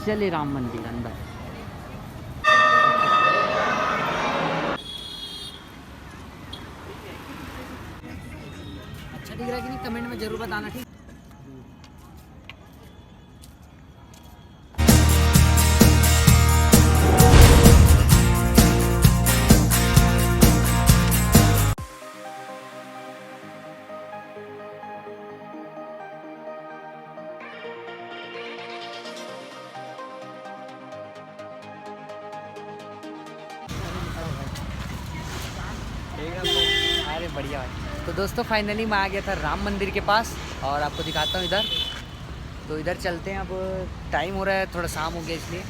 चले राम मंदिर अंदर। अच्छा दिख रहा है कि नहीं, कमेंट में जरूर बताना, ठीक। अरे बढ़िया भाई। तो दोस्तों फाइनली मैं आ गया था राम मंदिर के पास और आपको दिखाता हूँ इधर। तो इधर चलते हैं, अब टाइम हो रहा है, थोड़ा शाम हो गया इसलिए।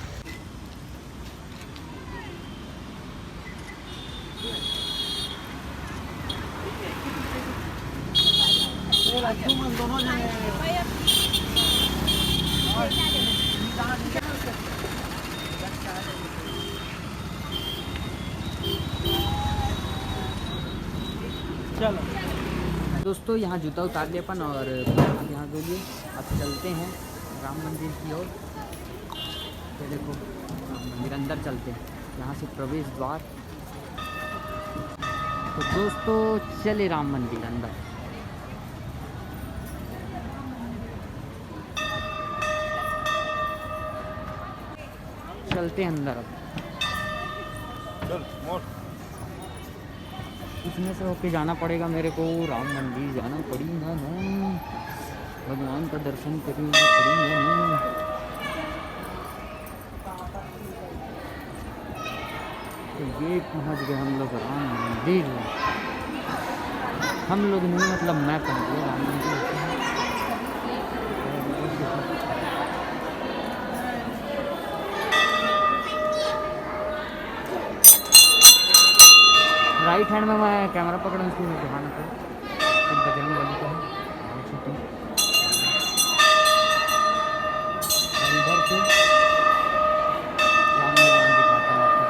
चलो दोस्तों, यहाँ जूता उतार लिया अपन और यहाँ धो लिए। अब चलते हैं राम मंदिर की ओर। तो देखो राम मंदिर अंदर चलते हैं, यहाँ से प्रवेश द्वार। तो दोस्तों चले राम मंदिर अंदर। चलते हैं अंदर। अब इसमें से होके जाना पड़ेगा मेरे को, राम मंदिर जाना पड़ेगा ना, भगवान का दर्शन करना पड़ेगा ना। तो ये पहुंच गए हम लोग राम मंदिर। हम लोग नहीं, मतलब मैं पहुंच गया राम मंदिर। राइट हैंड में मैं कैमरा पकड़ा, इसको दिखाना था। बजरंग बली का है और इधर से राम भगवान दिखाता हूँ आपको।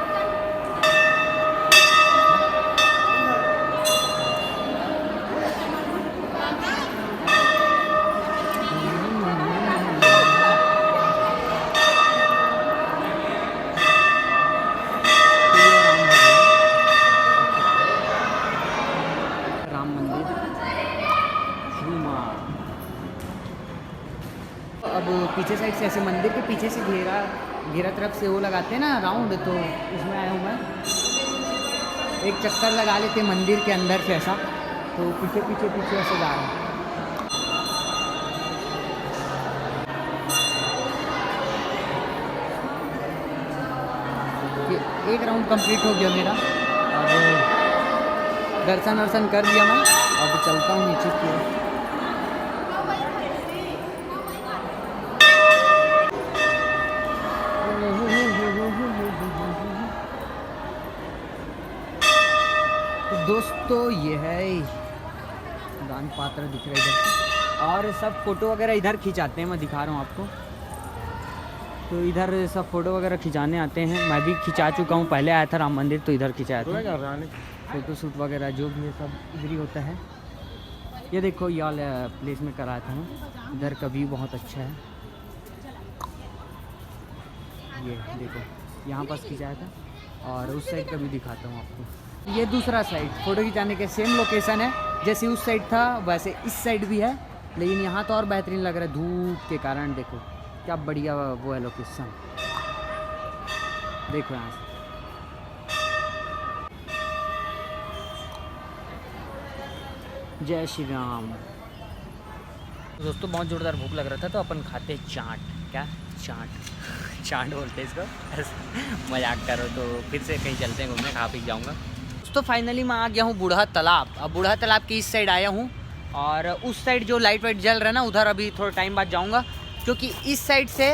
अब पीछे साइड से ऐसे मंदिर के पीछे से घेरा तरफ से वो लगाते हैं ना राउंड, तो उसमें आया हूँ मैं। एक चक्कर लगा लेते मंदिर के अंदर से ऐसा, तो पीछे पीछे पीछे ऐसे जा रहा है। एक राउंड कंप्लीट हो गया मेरा, अब दर्शन वर्शन कर लिया मैं। अब चलता हूँ नीचे की ओर। दोस्तों ये है दान पात्र दिख रहा है इधर, और सब फोटो वगैरह इधर खिंचाते हैं। मैं दिखा रहा हूँ आपको। तो इधर सब फोटो वगैरह खिंचाने आते हैं। मैं भी खिंचा चुका हूँ, पहले आया था राम मंदिर तो इधर खिंचाया था। फोटो शूट वगैरह जो भी है सब इधर ही होता है। ये देखो ये वाला प्लेस में कराया था मैं। इधर का व्यू बहुत अच्छा है। ये देखो यहाँ पास खिंचाया था, और उस साइड का भी दिखाता हूँ आपको। ये दूसरा साइड फोटो खिंचाने के सेम लोकेशन है, जैसे उस साइड था वैसे इस साइड भी है, लेकिन यहाँ तो और बेहतरीन लग रहा है धूप के कारण। देखो क्या बढ़िया वो है लोकेशन, देखो यहाँ से। जय श्री राम। दोस्तों बहुत ज़ोरदार भूख लग रहा था, तो अपन खाते चाट। क्या चाट चाट बोलते इसको, मजाक करो। तो फिर से कहीं चलते हैं घूमने, खा पी जाऊँगा। तो फाइनली मैं आ गया हूँ बूढ़ा तालाब। अब बूढ़ा तालाब की इस साइड आया हूँ, और उस साइड जो लाइट वाइट जल रहा है ना, उधर अभी थोड़ा टाइम बाद जाऊँगा, क्योंकि इस साइड से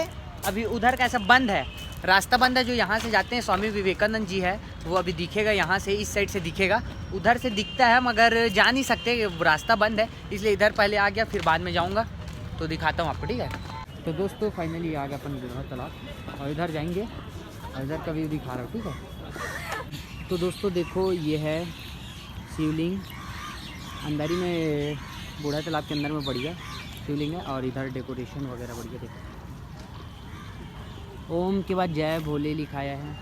अभी उधर का ऐसा बंद है, रास्ता बंद है। जो यहाँ से जाते हैं स्वामी विवेकानंद जी है, वो अभी दिखेगा यहाँ से, इस साइड से दिखेगा। उधर से दिखता है मगर जा नहीं सकते, रास्ता बंद है, इसलिए इधर पहले आ गया, फिर बाद में जाऊँगा। तो दिखाता हूँ आपको, ठीक है। तो दोस्तों फाइनली आ गया अपन बूढ़ा तालाब, और इधर जाएंगे और इधर का व्यू दिखा रहा हूँ, ठीक है। तो दोस्तों देखो ये है शिवलिंग, अंदर ही में बूढ़ा तालाब के अंदर में बढ़िया शिवलिंग है, और इधर डेकोरेशन वगैरह बढ़िया। देखो ओम के बाद जय भोले लिखाया है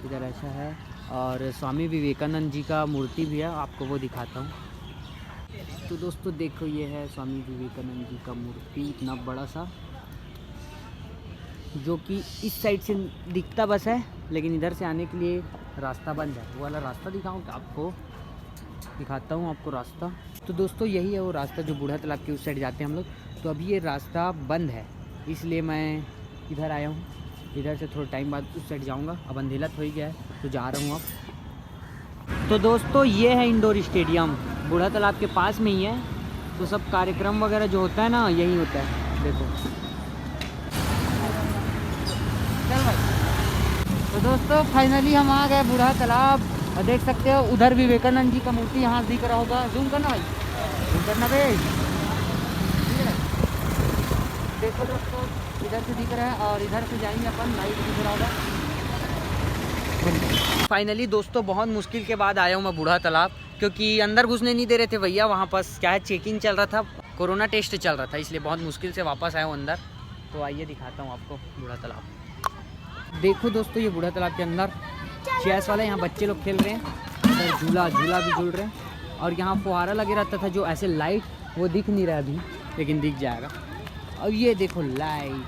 इधर, ऐसा है। और स्वामी विवेकानंद जी का मूर्ति भी है, आपको वो दिखाता हूँ। तो दोस्तों देखो, ये है स्वामी विवेकानंद जी का मूर्ति, इतना बड़ा सा, जो कि इस साइड से दिखता बस है, लेकिन इधर से आने के लिए रास्ता बंद है। वो वाला रास्ता दिखाऊँ क्या आपको? दिखाता हूँ आपको रास्ता। तो दोस्तों यही है वो रास्ता जो बूढ़ा तालाब के उस साइड जाते हैं हम लोग। तो अभी ये रास्ता बंद है, इसलिए मैं इधर आया हूँ। इधर से थोड़ा टाइम बाद उस साइड जाऊँगा। अब अंधेला तो हो ही गया है, तो जा रहा हूँ अब। तो दोस्तों ये है इंडोर स्टेडियम, बूढ़ा तालाब के पास में ही है। तो सब कार्यक्रम वगैरह जो होता है ना, यही होता है। देखो, चल भाई। तो दोस्तों फाइनली हम आ गए बूढ़ा तालाब। और देख सकते हो उधर विवेकानंद जी का मूर्ति यहाँ दिख रहा होगा। जूम करना भाई, जूम करना भाई। देखो दोस्तों, इधर से दिख रहा है और इधर से जाएंगे अपन, लाइट दिख रहा होगा। फाइनली दोस्तों बहुत मुश्किल के बाद आया हूँ मैं बूढ़ा तालाब, क्योंकि अंदर घुसने नहीं दे रहे थे भैया। वहाँ पास क्या है, चेकिंग चल रहा था, कोरोना टेस्ट चल रहा था, इसलिए बहुत मुश्किल से वापस आया हूँ अंदर। तो आइए दिखाता हूँ आपको बूढ़ा तालाब। देखो दोस्तों, ये बूढ़ा तालाब के अंदर चेस वाला, यहाँ बच्चे लोग खेल रहे हैं। इधर झूला भी झूल रहे हैं। और यहाँ फुहारा लगे रहता था, जो ऐसे लाइट, वो दिख नहीं रहा अभी, लेकिन दिख जाएगा। और ये देखो लाइट,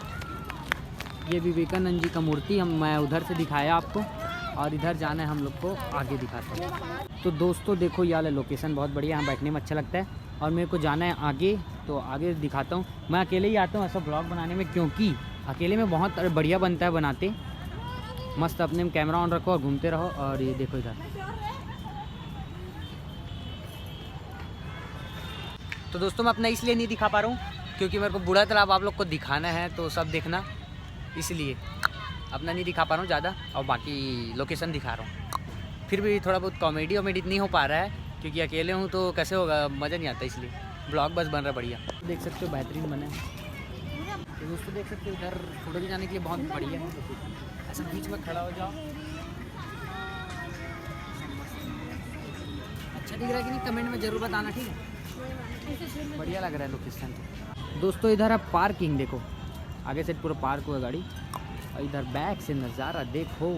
ये विवेकानंद जी का मूर्ति मैं उधर से दिखाया आपको। और इधर जाना है हम लोग को, आगे दिखाता हूँ। तो दोस्तों देखो, ये वाला लोकेशन बहुत बढ़िया, यहाँ बैठने में अच्छा लगता है। और मेरे को जाना है आगे, तो आगे दिखाता हूँ। मैं अकेले ही आता हूँ ऐसा ब्लॉग बनाने में, क्योंकि अकेले में बहुत बढ़िया बनता है बनाते। मस्त अपने में कैमरा ऑन रखो और घूमते रहो। और ये देखो इधर। तो दोस्तों मैं अपना इसलिए नहीं दिखा पा रहा हूँ, क्योंकि मेरे को बूढ़ा तालाब आप लोग को दिखाना है, तो सब देखना, इसलिए अपना नहीं दिखा पा रहा हूँ ज़्यादा। और बाकी लोकेशन दिखा रहा हूँ। फिर भी थोड़ा बहुत कॉमेडी नहीं हो पा रहा है, क्योंकि अकेले हूँ तो कैसे होगा, मज़ा नहीं आता, इसलिए ब्लॉग बस बन रहा है बढ़िया। देख सकते हो बेहतरीन बना है। तो दोस्तों देख सकते हो इधर फोटो खिंचाने के लिए बहुत बढ़िया है। ऐसा बीच में खड़ा हो जाओ, अच्छा दिख रहा है कि नहीं, कमेंट में ज़रूर बताना, ठीक है? बढ़िया लग रहा है लोकेशन। दोस्तों इधर है पार्किंग, देखो आगे से पूरा पार्क हुआ गाड़ी। और इधर बैक से नज़ारा देखो,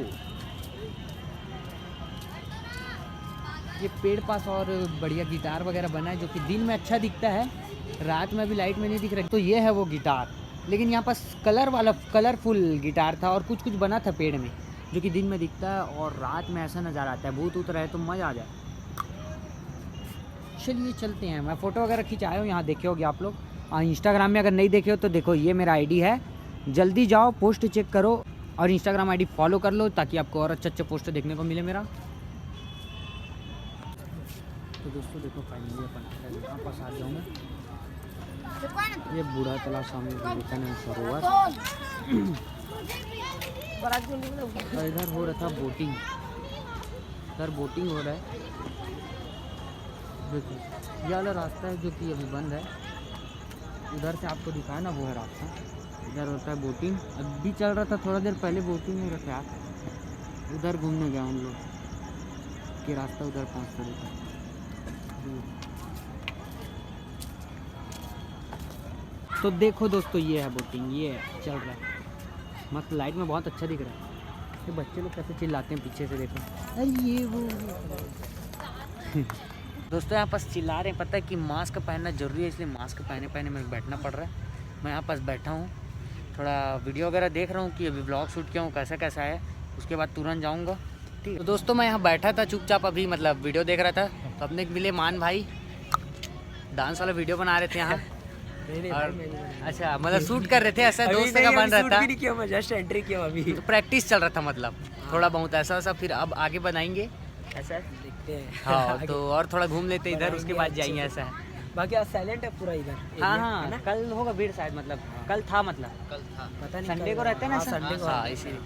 ये पेड़ पास और बढ़िया गिटार वगैरह बना है, जो कि दिन में अच्छा दिखता है, रात में भी लाइट में नहीं दिख रहा। तो ये है वो गिटार, लेकिन यहाँ पास कलरफुल गिटार था, और कुछ बना था पेड़ में, जो कि दिन में दिखता है और रात में ऐसा नज़ारा आता है। भूत उतर रहे तो मज़ा आ जाए। चलिए चलते हैं। मैं फ़ोटो वगैरह खिंचाया हूँ, यहाँ देखे होगे आप लोग। इंस्टाग्राम में अगर नहीं देखे हो तो देखो, ये मेरा आईडी है, जल्दी जाओ पोस्ट चेक करो और इंस्टाग्राम आईडी फॉलो कर लो, ताकि आपको और अच्छे पोस्ट देखने को मिले मेरा। तो दोस्तों देखो फाइनली अपन यहाँ पास आ जाऊँगा। ये बूढ़ा तालाब स्वामी विवेकानंद सरोवर। और इधर हो रहा था बोटिंग, इधर बोटिंग हो रहा है। देखो ये वाला रास्ता है जो कि अभी बंद है, उधर से आपको दिखाया ना, वो है रास्ता। इधर होता है बोटिंग, अभी चल रहा था, थोड़ा देर पहले बोटिंग हो रहा था। उधर घूमने गया हम लोग कि रास्ता उधर पहुँचता देखा। तो देखो दोस्तों, ये है बोटिंग, ये चल रहा है मस्त, लाइट में बहुत अच्छा दिख रहा है। ये बच्चे लोग कैसे चिल्लाते हैं पीछे से, देखो अरे ये वो। दोस्तों यहाँ पास चिल्ला रहे हैं, पता है कि मास्क पहनना जरूरी है, इसलिए मास्क पहने मेरे को बैठना पड़ रहा है। मैं यहाँ पास बैठा हूँ, थोड़ा वीडियो वगैरह देख रहा हूँ कि अभी ब्लॉग शूट किया हूँ, कैसा है, उसके बाद तुरंत जाऊँगा, ठीक है। तो दोस्तों मैं यहाँ बैठा था चुपचाप, अभी मतलब वीडियो देख रहा था, तो अपने मिले मान भाई, डांस वाला वीडियो बना रहे थे यहाँ। और अच्छा मतलब शूट कर रहे थे, ऐसा दोस्त का बन रहा था, जस्ट एंट्री किया अभी, तो प्रैक्टिस चल रहा था मतलब थोड़ा बहुत ऐसा। फिर अब आगे बनाएंगे ऐसा देखते हैं। हाँ तो और थोड़ा घूम लेते इधर, उसके बाद जाएंगे, ऐसा है। बाकी आज साइलेंट है पूरा इधर। हाँ कल होगा भीड़ शायद, मतलब कल था, पता नहीं, संडे को रहता है ना, संडे को, हाँ इसीलिए।